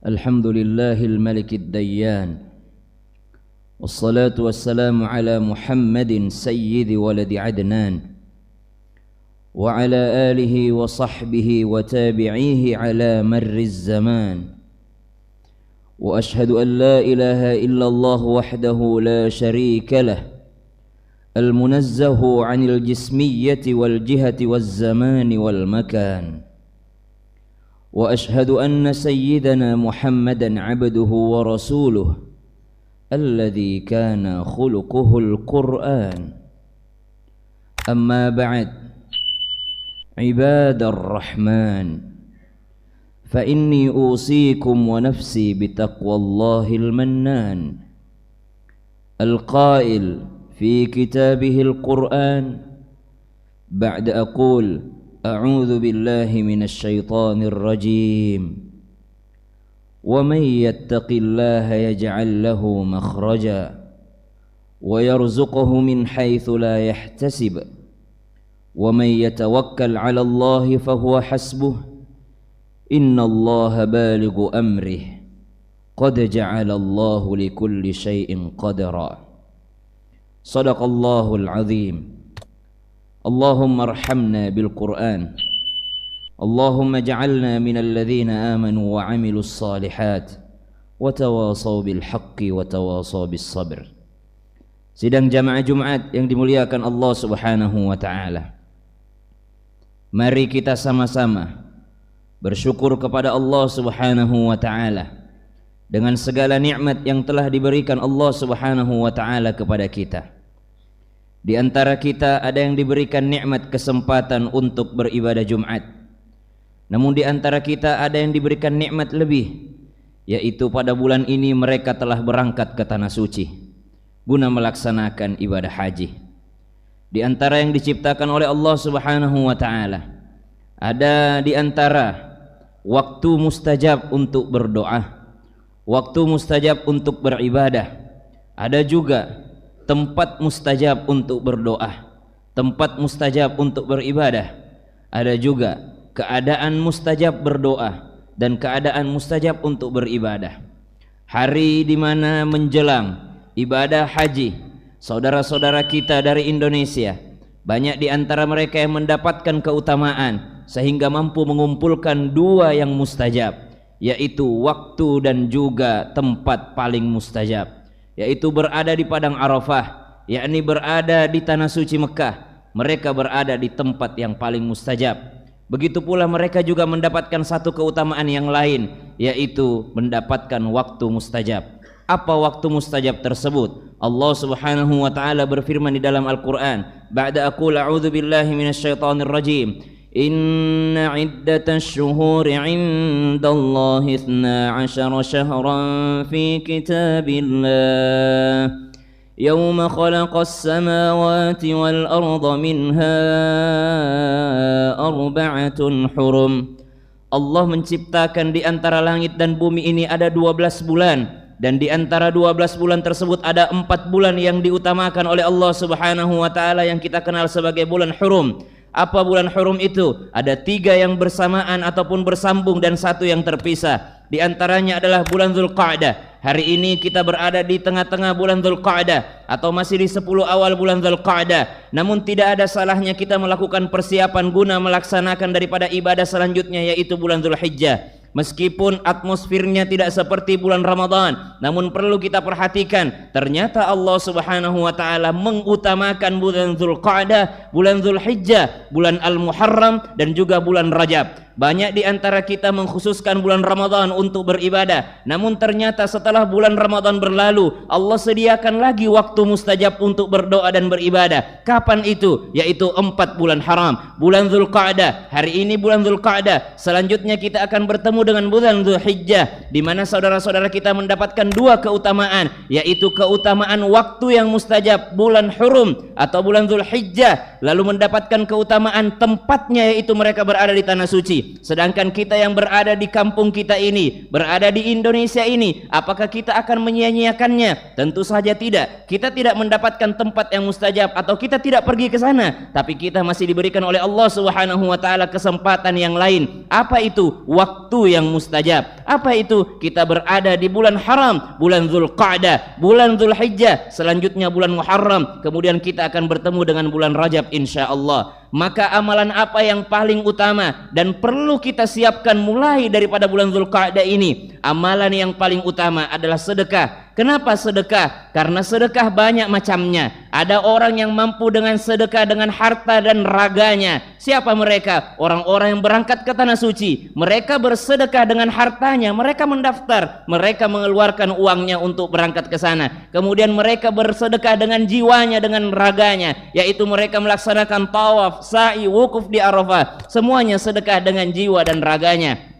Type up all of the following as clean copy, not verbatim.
الحمد لله الملك الديان والصلاة والسلام على محمد سيد ولد عدنان وعلى آله وصحبه وتابعيه على مر الزمان وأشهد أن لا إله إلا الله وحده لا شريك له المنزه عن الجسمية والجهة والزمان والمكان وأشهد أن سيدنا محمدًا عبده ورسوله الذي كان خلقه القرآن أما بعد عباد الرحمن فإني أوصيكم ونفسي بتقوى الله المنان القائل في كتابه القرآن بعد أقول أعوذ بالله من الشيطان الرجيم ومن يتق الله يجعل له مخرجا ويرزقه من حيث لا يحتسب ومن يتوكل على الله فهو حسبه إن الله بالغ أمره قد جعل الله لكل شيء قدرا صدق الله العظيم اللهم ارحمنا بالقرآن اللهم اجعلنا من الذين آمنوا وعملوا الصالحات وتواصوا بالحق وتواصوا بالصبر. Sidang jamaah Jumat yang dimuliakan Allah Subhanahu wa taala. Mari kita sama-sama bersyukur kepada Allah Subhanahu wa taala dengan segala nikmat yang telah diberikan Allah Subhanahu wa taala kepada kita. Di antara kita ada yang diberikan nikmat kesempatan untuk beribadah Jumat. Namun di antara kita ada yang diberikan nikmat lebih, yaitu pada bulan ini mereka telah berangkat ke tanah suci guna melaksanakan ibadah haji. Di antara yang diciptakan oleh Allah Subhanahu wa taala, ada di antara waktu mustajab untuk berdoa, waktu mustajab untuk beribadah. Ada juga tempat mustajab untuk berdoa, tempat mustajab untuk beribadah. Ada juga keadaan mustajab berdoa dan keadaan mustajab untuk beribadah. Hari di mana menjelang ibadah haji, saudara-saudara kita dari Indonesia, banyak di antara mereka yang mendapatkan keutamaan sehingga mampu mengumpulkan dua yang mustajab, yaitu waktu dan juga tempat paling mustajab, yaitu berada di padang Arafah, yakni berada di tanah suci Mekah. Mereka berada di tempat yang paling mustajab. Begitu pula mereka juga mendapatkan satu keutamaan yang lain, yaitu mendapatkan waktu mustajab. Apa waktu mustajab tersebut? Allah Subhanahu wa taala berfirman di dalam Al-Qur'an, ba'da aqul a'udzu billahi minasyaitonir rajim, inna iddatash syuhuri 'indallahi 12 syahran fi kitabillah yawma khalaqas samawati wal arda minha arba'atun hurum. Allah menciptakan di antara langit dan bumi ini ada 12 bulan, dan di antara 12 bulan tersebut ada 4 bulan yang diutamakan oleh Allah Subhanahu wa taala yang kita kenal sebagai bulan hurum. Apa bulan hurum itu? Ada 3 yang bersamaan ataupun bersambung dan 1 yang terpisah. Di antaranya adalah bulan Dzulqa'dah. Hari ini kita berada di tengah-tengah bulan Dzulqa'dah atau masih di 10 awal bulan Dzulqa'dah. Namun tidak ada salahnya kita melakukan persiapan guna melaksanakan daripada ibadah selanjutnya, yaitu bulan Dzulhijjah. Meskipun atmosfernya tidak seperti bulan Ramadan, namun perlu kita perhatikan, ternyata Allah Subhanahu wa taala mengutamakan bulan Dzulqa'dah, bulan Dzulhijjah, bulan Al-Muharram dan juga bulan Rajab. Banyak di antara kita mengkhususkan bulan Ramadan untuk beribadah, namun ternyata setelah bulan Ramadan berlalu, Allah sediakan lagi waktu mustajab untuk berdoa dan beribadah. Kapan itu? Yaitu 4 bulan haram. Bulan Dzulqa'dah, hari ini bulan Dzulqa'dah. Selanjutnya kita akan bertemu dengan bulan Dzulhijjah, di mana saudara-saudara kita mendapatkan 2 keutamaan, yaitu keutamaan waktu yang mustajab bulan hurum atau bulan Dzulhijjah, lalu mendapatkan keutamaan tempatnya, yaitu mereka berada di tanah suci. Sedangkan kita yang berada di kampung kita ini, berada di Indonesia ini, apakah kita akan menyia-nyiakannya? Tentu saja tidak. Kita tidak mendapatkan tempat yang mustajab atau kita tidak pergi ke sana, tapi kita masih diberikan oleh Allah Subhanahu wa taala kesempatan yang lain. Apa itu? Waktu yang mustajab. Apa itu? Kita berada di bulan haram, bulan Dzulqa'dah, bulan Dzulhijjah, selanjutnya bulan Muharram, kemudian kita akan bertemu dengan bulan Rajab insyaallah. Maka amalan apa yang paling utama dan perlu kita siapkan mulai daripada bulan Dzulqa'dah ini? Amalan yang paling utama adalah sedekah. Kenapa sedekah? Karena sedekah banyak macamnya. Ada orang yang mampu dengan sedekah dengan harta dan raganya. Siapa mereka? Orang-orang yang berangkat ke tanah suci. Mereka bersedekah dengan hartanya. Mereka mendaftar. Mereka mengeluarkan uangnya untuk berangkat ke sana. Kemudian mereka bersedekah dengan jiwanya, dengan raganya. Yaitu mereka melaksanakan tawaf, sa'i, wukuf di Arafah. Semuanya sedekah dengan jiwa dan raganya.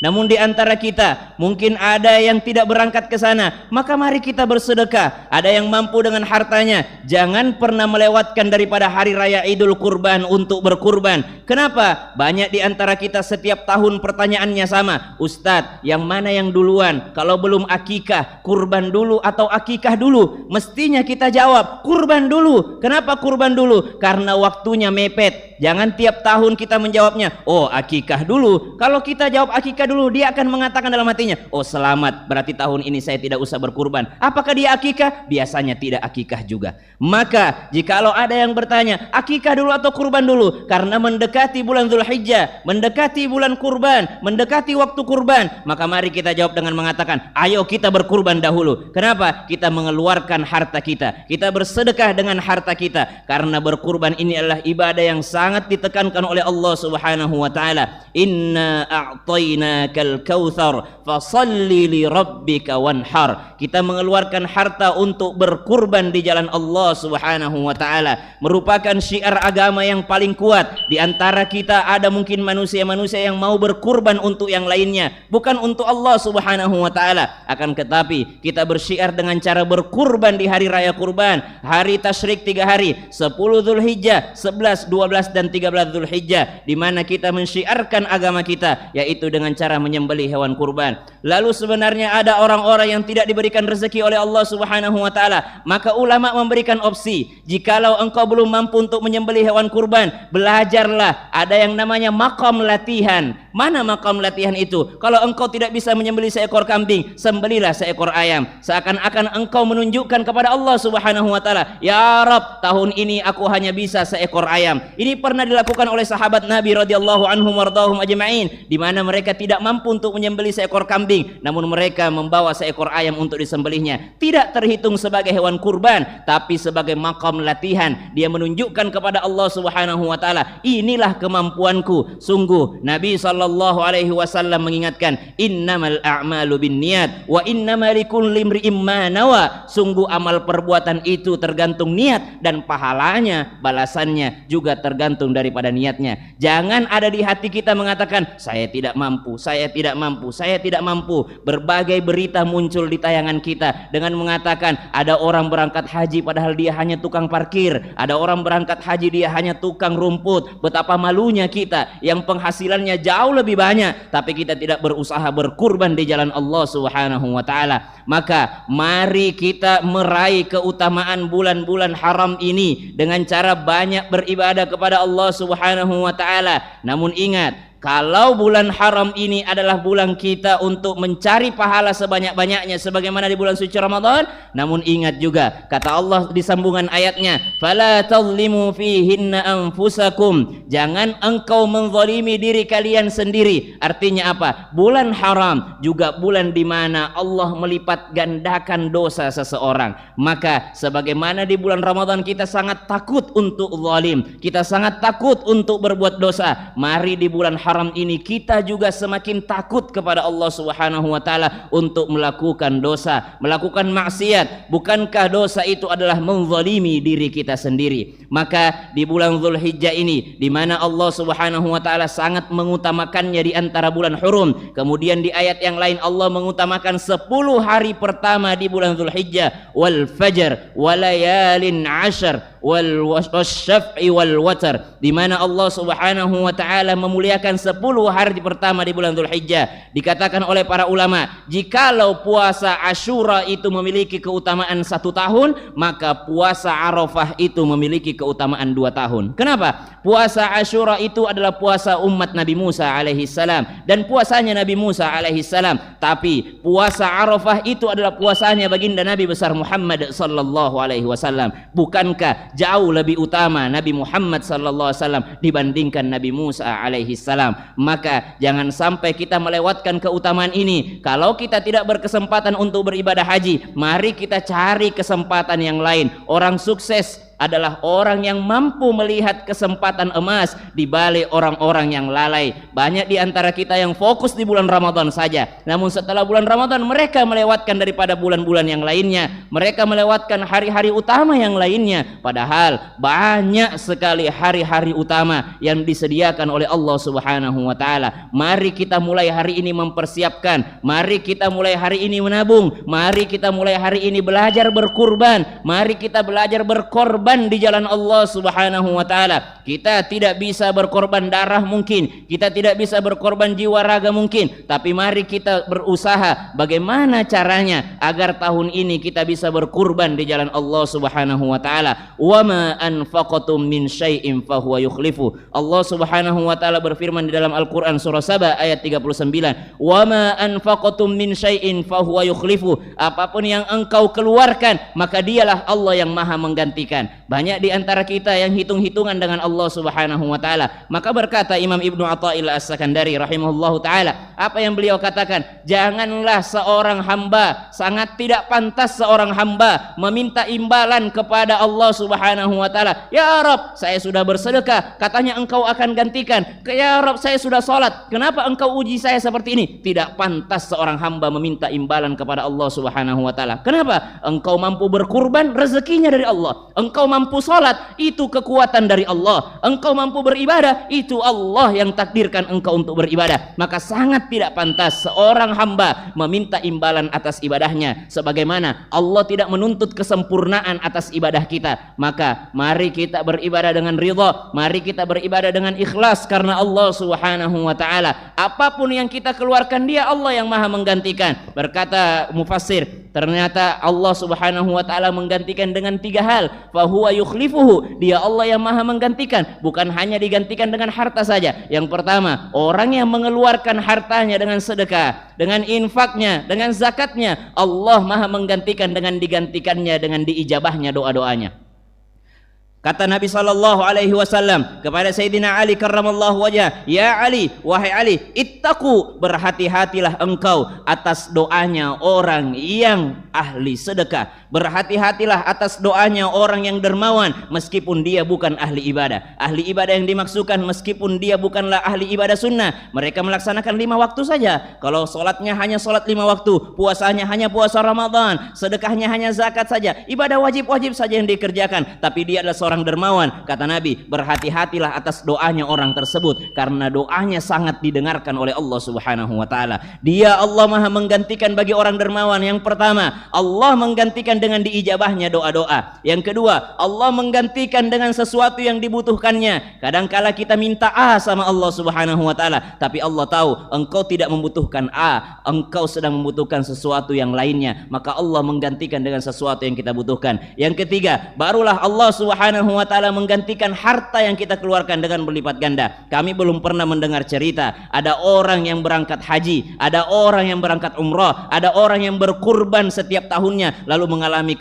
Namun di antara kita mungkin ada yang tidak berangkat ke sana, maka mari kita bersedekah. Ada yang mampu dengan hartanya, jangan pernah melewatkan daripada hari raya Idul Kurban untuk berkurban. Kenapa? Banyak di antara kita setiap tahun pertanyaannya sama, Ustadz, yang mana yang duluan? Kalau belum akikah, kurban dulu atau akikah dulu? Mestinya kita jawab, kurban dulu. Kenapa kurban dulu? Karena waktunya mepet. Jangan tiap tahun kita menjawabnya, oh akikah dulu. Kalau kita jawab akikah dulu, dia akan mengatakan dalam hatinya, oh selamat, berarti tahun ini saya tidak usah berkurban. Apakah dia akikah? Biasanya tidak akikah juga. Maka jikalau ada yang bertanya, akikah dulu atau kurban dulu? Karena mendekati bulan Dzulhijjah, mendekati bulan kurban, mendekati waktu kurban, maka mari kita jawab dengan mengatakan, ayo kita berkurban dahulu. Kenapa? Kita mengeluarkan harta kita, kita bersedekah dengan harta kita, karena berkurban ini adalah ibadah yang sangat ditekankan oleh Allah Subhanahu wa taala. Inna a'tainakal kautsar fasalli li rabbika wanhar. Kita mengeluarkan harta untuk berkurban di jalan Allah Subhanahu wa taala, merupakan syiar agama yang paling kuat. Di antara kita ada mungkin manusia-manusia yang mau berkurban untuk yang lainnya, bukan untuk Allah Subhanahu wa taala. Akan tetapi kita bersyiar dengan cara berkurban di hari raya kurban, hari tasyrik 3 hari, 10 Dzulhijjah, 11, 12 dan 13 Dzulhijjah, di mana kita mensyiarkan agama kita, yaitu dengan cara menyembelih hewan kurban. Lalu sebenarnya ada orang-orang yang tidak diberikan rezeki oleh Allah Subhanahu wa taala, maka ulama memberikan opsi, jikalau engkau belum mampu untuk menyembelih hewan kurban, belajarlah, ada yang namanya maqam latihan. Mana maqam latihan itu? Kalau engkau tidak bisa menyembelih seekor kambing, sembelihlah seekor ayam. Seakan-akan engkau menunjukkan kepada Allah Subhanahu wa taala, ya Rabb, tahun ini aku hanya bisa seekor ayam. Ini pernah dilakukan oleh sahabat Nabi radhiyallahu anhum wardahum ajma'in, di mana mereka tidak mampu untuk menyembelih seekor kambing, namun mereka membawa seekor ayam untuk disembelihnya. Tidak terhitung sebagai hewan kurban, tapi sebagai maqam latihan. Dia menunjukkan kepada Allah Subhanahu wa taala, inilah kemampuanku. Sungguh Nabi sallallahu alaihi wasallam mengingatkan, innamal a'malu binniyat wa innamal likulli imri'in ma nawa. Sungguh amal perbuatan itu tergantung niat, dan pahalanya, balasannya juga tergantung daripada niatnya. Jangan ada di hati kita mengatakan, saya tidak mampu, saya tidak mampu, saya tidak mampu. Berbagai berita muncul di tayangan kita dengan mengatakan ada orang berangkat haji padahal dia hanya tukang parkir, ada orang berangkat haji dia hanya tukang rumput. Betapa malunya kita yang penghasilannya jauh lebih banyak, tapi kita tidak berusaha berkurban di jalan Allah Subhanahu wa taala. Maka mari kita meraih keutamaan bulan-bulan haram ini dengan cara banyak beribadah kepada Allah Subhanahu wa taala. Namun ingat, kalau bulan haram ini adalah bulan kita untuk mencari pahala sebanyak-banyaknya sebagaimana di bulan suci Ramadan, namun ingat juga kata Allah di sambungan ayatnya, fala tadhlimu fihinna anfusakum. Jangan engkau menzalimi diri kalian sendiri. Artinya apa? Bulan haram juga bulan di mana Allah melipat gandakan dosa seseorang. Maka sebagaimana di bulan Ramadan kita sangat takut untuk zalim, kita sangat takut untuk berbuat dosa, mari di bulan haram ini kita juga semakin takut kepada Allah Subhanahu wa taala untuk melakukan dosa, melakukan maksiat. Bukankah dosa itu adalah menzalimi diri kita sendiri? Maka di bulan Dzulhijjah ini, di mana Allah Subhanahu wa taala sangat mengutamakannya di antara bulan hurum, kemudian di ayat yang lain Allah mengutamakan 10 hari pertama di bulan Dzulhijjah, wal fajr walayalin ashar. wasyaf'i wal watar, di mana Allah Subhanahu wa taala memuliakan 10 hari pertama di bulan Dzulhijjah. Dikatakan oleh para ulama, jikalau puasa Asyura itu memiliki keutamaan 1 tahun, maka puasa Arafah itu memiliki keutamaan 2 tahun. Kenapa? Puasa Asyura itu adalah puasa umat Nabi Musa alaihi salam dan puasanya Nabi Musa alaihi salam, tapi puasa Arafah itu adalah puasanya baginda Nabi besar Muhammad sallallahu alaihi wasallam. Bukankah jauh lebih utama Nabi Muhammad sallallahu alaihi wasallam dibandingkan Nabi Musa alaihi salam? Maka jangan sampai kita melewatkan keutamaan ini. Kalau kita tidak berkesempatan untuk beribadah haji, mari kita cari kesempatan yang lain. Orang sukses adalah orang yang mampu melihat kesempatan emas di balik orang-orang yang lalai. Banyak di antara kita yang fokus di bulan Ramadan saja, namun setelah bulan Ramadan mereka melewatkan daripada bulan-bulan yang lainnya, mereka melewatkan hari-hari utama yang lainnya, padahal banyak sekali hari-hari utama yang disediakan oleh Allah Subhanahu wa taala. Mari kita mulai hari ini mempersiapkan, mari kita mulai hari ini menabung, mari kita mulai hari ini belajar berkurban, mari kita belajar berkorban di jalan Allah Subhanahu wa taala. Kita tidak bisa berkorban darah mungkin, kita tidak bisa berkorban jiwa raga mungkin, tapi mari kita berusaha bagaimana caranya agar tahun ini kita bisa berkurban di jalan Allah Subhanahu wa taala. Wa ma anfaqatum min syai'in fahuwa yukhlifu. Allah Subhanahu wa taala berfirman di dalam Al-Qur'an surah Saba ayat 39, wa ma anfaqatum min syai'in fahuwa yukhlifu. Apapun yang engkau keluarkan, maka dialah Allah yang maha menggantikan. Banyak di antara kita yang hitung-hitungan dengan Allah Subhanahu wa taala. Maka berkata Imam Ibnu Athaillah As-Sakandari rahimahullahu taala, apa yang beliau katakan? Janganlah seorang hamba, sangat tidak pantas seorang hamba meminta imbalan kepada Allah Subhanahu wa taala. Ya Rabb, saya sudah bersedekah, katanya engkau akan gantikan. Ya Rabb, saya sudah salat, kenapa engkau uji saya seperti ini? Tidak pantas seorang hamba meminta imbalan kepada Allah Subhanahu wa taala. Kenapa? Engkau mampu berkurban, rezekinya dari Allah. Engkau mampu salat, itu kekuatan dari Allah. Engkau mampu beribadah, itu Allah yang takdirkan engkau untuk beribadah. Maka sangat tidak pantas seorang hamba meminta imbalan atas ibadahnya, sebagaimana Allah tidak menuntut kesempurnaan atas ibadah kita. Maka mari kita beribadah dengan ridha, mari kita beribadah dengan ikhlas karena Allah Subhanahu wa taala. Apapun yang kita keluarkan, dia Allah yang maha menggantikan. Berkata mufassir, ternyata Allah Subhanahu wa taala menggantikan dengan 3 hal. Fahuwa yukhlifuhu, dia Allah yang maha menggantikan. Bukan hanya digantikan dengan harta saja. Yang pertama, orang yang mengeluarkan hartanya dengan sedekah, dengan infaknya, dengan zakatnya, Allah maha menggantikan dengan digantikannya dengan diijabahnya doa-doanya. Kata Nabi sallallahu alaihi wasallam kepada Sayyidina Ali karramallahu wajhah, "Ya Ali, wahai Ali, ittaqu, berhati-hatilah engkau atas doanya orang yang ahli sedekah. Berhati-hatilah atas doanya orang yang dermawan meskipun dia bukan ahli ibadah." Ahli ibadah yang dimaksudkan meskipun dia bukanlah ahli ibadah sunnah, mereka melaksanakan 5 waktu saja. Kalau sholatnya hanya sholat 5 waktu, puasanya hanya puasa Ramadan, sedekahnya hanya zakat saja, ibadah wajib-wajib saja yang dikerjakan, tapi dia adalah seorang dermawan. Kata Nabi, berhati-hatilah atas doanya orang tersebut, karena doanya sangat didengarkan oleh Allah Subhanahu wa taala. Dia Allah maha menggantikan bagi orang dermawan. Yang pertama, Allah menggantikan dengan diijabahnya doa-doa. Yang kedua, Allah menggantikan dengan sesuatu yang dibutuhkannya. Kadangkala kita minta A sama Allah Subhanahu wa taala, tapi Allah tahu engkau tidak membutuhkan A, engkau sedang membutuhkan sesuatu yang lainnya, maka Allah menggantikan dengan sesuatu yang kita butuhkan. Yang ketiga, barulah Allah Subhanahu wa taala menggantikan harta yang kita keluarkan dengan berlipat ganda. Kami belum pernah mendengar cerita ada orang yang berangkat haji, ada orang yang berangkat umrah, ada orang yang berkurban setiap tahunnya lalu mengalami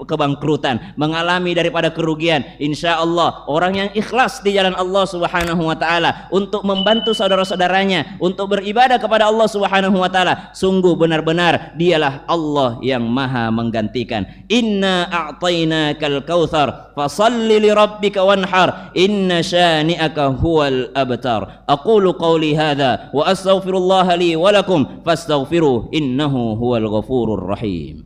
kebangkrutan, mengalami daripada kerugian. Insya Allah orang yang ikhlas di jalan Allah Subhanahu wa taala untuk membantu saudara-saudaranya untuk beribadah kepada Allah Subhanahu wa taala, sungguh benar-benar dialah Allah yang maha menggantikan. Inna a'tainakal kautsar fasalli li rabbika wanhar inna syani'aka huwal abtar. Aqulu qawli hadza wa astaghfirullah li wa lakum fastaghfiruh innahu huwal ghafurur rahim.